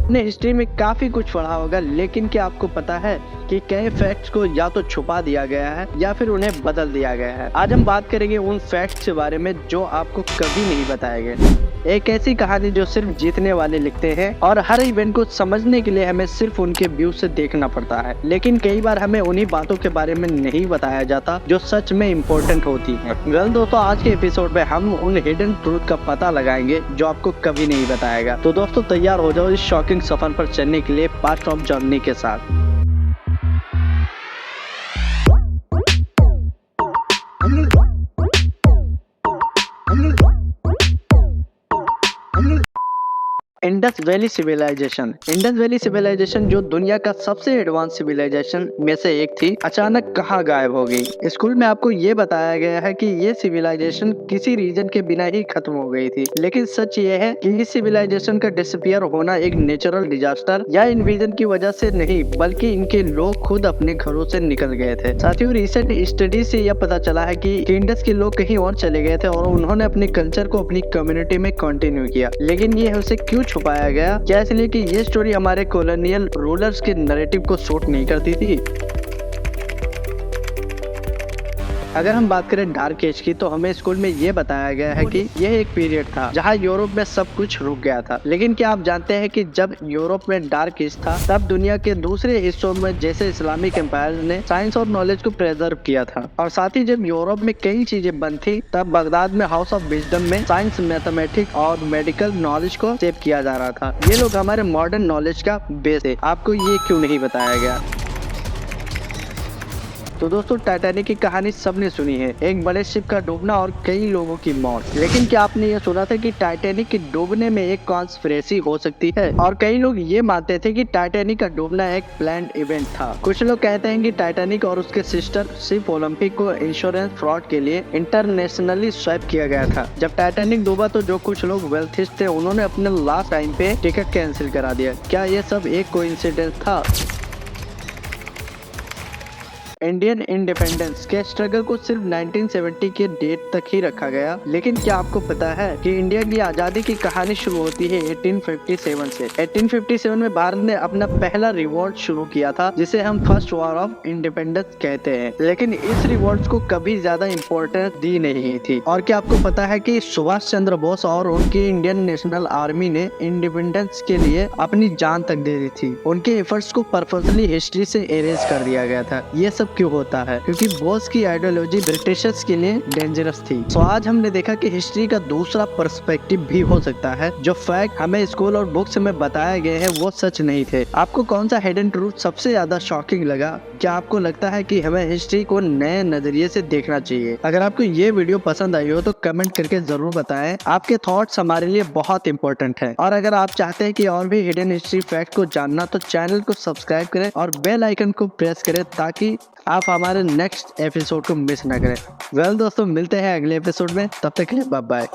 आपने हिस्ट्री में काफी कुछ पढ़ा होगा, लेकिन क्या आपको पता है कि कई फैक्ट्स को या तो छुपा दिया गया है या फिर उन्हें बदल दिया गया है। आज हम बात करेंगे उन फैक्ट्स के बारे में जो आपको कभी नहीं बताए गए। एक ऐसी कहानी जो सिर्फ जीतने वाले लिखते हैं और हर इवेंट को समझने के लिए हमें सिर्फ उनके व्यू से देखना पड़ता है, लेकिन कई बार हमें उन्हीं बातों के बारे में नहीं बताया जाता जो सच में इम्पोर्टेंट होती है। वेल दोस्तों, आज के एपिसोड में हम उन हिडन ट्रूथ का पता लगाएंगे जो आपको कभी नहीं बताएगा। तो दोस्तों तैयार हो जाओ इस शॉकिंग सफर पर चलने के लिए पास्ट ऑफ जर्नी के साथ। इंडस वैली सिविलाइजेशन जो दुनिया का सबसे एडवांस सिविलाइजेशन में से एक थी, अचानक कहाँ गायब हो गई। स्कूल में आपको ये बताया गया है कि ये सिविलाइजेशन किसी रीजन के बिना ही खत्म हो गई थी, लेकिन सच ये है कि इस सिविलाइजेशन का डिसअपियर होना एक नेचुरल डिजास्टर या इन्वेजन की वजह से नहीं, बल्कि इनके लोग खुद अपने घरों से निकल गए थे। साथियों, रिसेंट स्टडी से यह पता चला है कि इंडस के लोग कहीं और चले गए थे और उन्होंने अपने कल्चर को अपनी कम्युनिटी में कंटिन्यू किया, लेकिन ये उसे क्यों छुपाया गया? क्या इसलिए कि ये स्टोरी हमारे कॉलोनियल रूलर्स के नैरेटिव को सूट नहीं करती थी? अगर हम बात करें डार्क एज की, तो हमें स्कूल में ये बताया गया है कि यह एक पीरियड था जहां यूरोप में सब कुछ रुक गया था। लेकिन क्या आप जानते हैं कि जब यूरोप में डार्क एज था, तब दुनिया के दूसरे हिस्सों में जैसे इस्लामिक एम्पायर ने साइंस और नॉलेज को प्रिजर्व किया था। और साथ ही जब यूरोप में कई चीजें बंद थी, तब बगदाद में हाउस ऑफ विजडम में साइंस, मैथमेटिक्स और मेडिकल नॉलेज को सेव किया जा रहा था। ये लोग हमारे मॉडर्न नॉलेज का बेस है। आपको ये क्यों नहीं बताया गया? तो दोस्तों, टाइटैनिक की कहानी सबने सुनी है, एक बड़े शिप का डूबना और कई लोगों की मौत। लेकिन क्या आपने ये सुना था कि टाइटैनिक के डूबने में एक कॉन्स्पिरेसी हो सकती है? और कई लोग ये मानते थे कि टाइटैनिक का डूबना एक प्लान्ड इवेंट था। कुछ लोग कहते हैं कि टाइटैनिक और उसके सिस्टर शिप ओलंपिक को इंश्योरेंस फ्रॉड के लिए इंटरनेशनली स्वैप किया गया था। जब टाइटैनिक डूबा तो जो कुछ लोग वेल्थिस्ट थे, उन्होंने अपने लास्ट टाइम पे टिकट कैंसिल करा दिया। क्या ये सब एक कोइंसिडेंस था? इंडियन इंडिपेंडेंस के स्ट्रगल को सिर्फ 1970 के डेट तक ही रखा गया, लेकिन क्या आपको पता है कि इंडिया की आजादी की कहानी शुरू होती है 1857 से। 1857 में भारत ने अपना पहला रिवॉल्ट शुरू किया था, जिसे हम फर्स्ट वॉर ऑफ इंडिपेंडेंस कहते हैं। लेकिन इस रिवॉल्ट को कभी ज्यादा इम्पोर्टेंस दी नहीं थी। और क्या आपको पता है कि सुभाष चंद्र बोस और उनकी इंडियन नेशनल आर्मी ने इंडिपेंडेंस के लिए अपनी जान तक दे दी थी। उनके एफर्ट्स को पर्पसली हिस्ट्री से इरेज कर दिया गया था। ये सब क्यों होता है? क्योंकि बोस की आइडियोलॉजी ब्रिटिशर्स के लिए डेंजरस थी। तो आज हमने देखा कि हिस्ट्री का दूसरा पर्सपेक्टिव भी हो सकता है। जो फैक्ट हमें स्कूल और बुक्स में बताए गए हैं वो सच नहीं थे। आपको कौन सा हिडन ट्रूथ सबसे ज्यादा शॉकिंग लगा? क्या आपको लगता है कि हमें हिस्ट्री को नए नजरिए से देखना चाहिए? अगर आपको ये वीडियो पसंद आई हो तो कमेंट करके जरूर बताएं। आपके थॉट्स हमारे लिए बहुत इंपॉर्टेंट है। और अगर आप चाहते हैं कि और भी हिडन हिस्ट्री फैक्ट को जानना, तो चैनल को सब्सक्राइब करें और बेल आइकन को प्रेस करें, ताकि आप हमारे नेक्स्ट एपिसोड को मिस ना करें। वेल दोस्तों, मिलते हैं अगले एपिसोड में। तब तक के लिए बाय बाय।